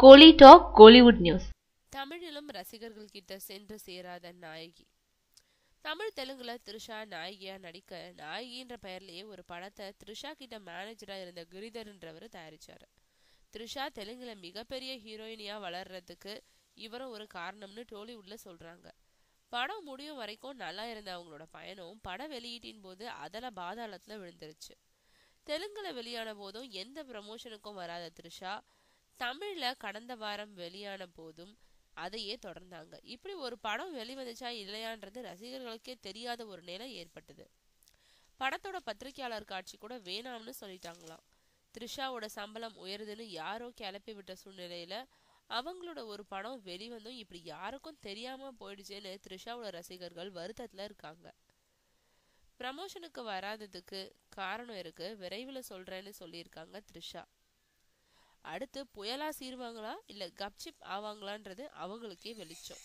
கோலி talk Kollywood news. தமிழிலும் ரசிகர்கள் கிட்ட சென்று சேராத நாயகி. தமிழ் தெலுங்குல த்ரிஷா நாயகியா நடிக்க நாயகின்ற பெயர்லயே ஒரு படத்தை த்ரிஷா கிட்ட மேனேஜரா இருந்த கிரிதர்ன்றவர் தயாரிச்சாரு. த்ரிஷா தெலுங்குல மிகப்பெரிய ஹீரோயினியா வளர்றதுக்கு இவரும் ஒரு காரணம்னு டோலிவுட்ல சொல்றாங்க. படம் முடியும் வரைக்கும் நல்லா இருந்த அவங்களோட பயணம் பட வெளியீட்டின் போது அதல பாதாளத்துல விழுந்துருச்சு. தெலுங்குல வெளியான போதும் எந்த ப்ரமோஷனுக்கும் வராத த்ரிஷா தமிழ்ல கடந்த வாரம் வெளியான போதும் அதையே தொடர்ந்தாங்க. இப்படி ஒரு படம் வெளிவந்துச்சா இல்லையான்றது ரசிகர்களுக்கே தெரியாத ஒரு நிலை ஏற்பட்டது. படத்தோட பத்திரிகையாளர் காட்சி கூட வேணாம்னு சொல்லிட்டாங்களாம். த்ரிஷாவோட சம்பளம் உயருதுன்னு யாரோ கிளப்பி விட்ட சூழ்நிலையில அவங்களோட ஒரு படம் வெளிவந்தும் இப்படி யாருக்கும் தெரியாம போயிடுச்சேன்னு த்ரிஷாவோட ரசிகர்கள் வருத்தத்துல இருக்காங்க. ப்ரமோஷனுக்கு வராததுக்கு காரணம் இருக்கு, விரைவில் சொல்றேன்னு சொல்லியிருக்காங்க த்ரிஷா. அடுத்து புயலா சீருவாங்களா இல்ல கப்சிப் ஆவாங்களான்றது அவங்களுக்கே வெளிச்சம்.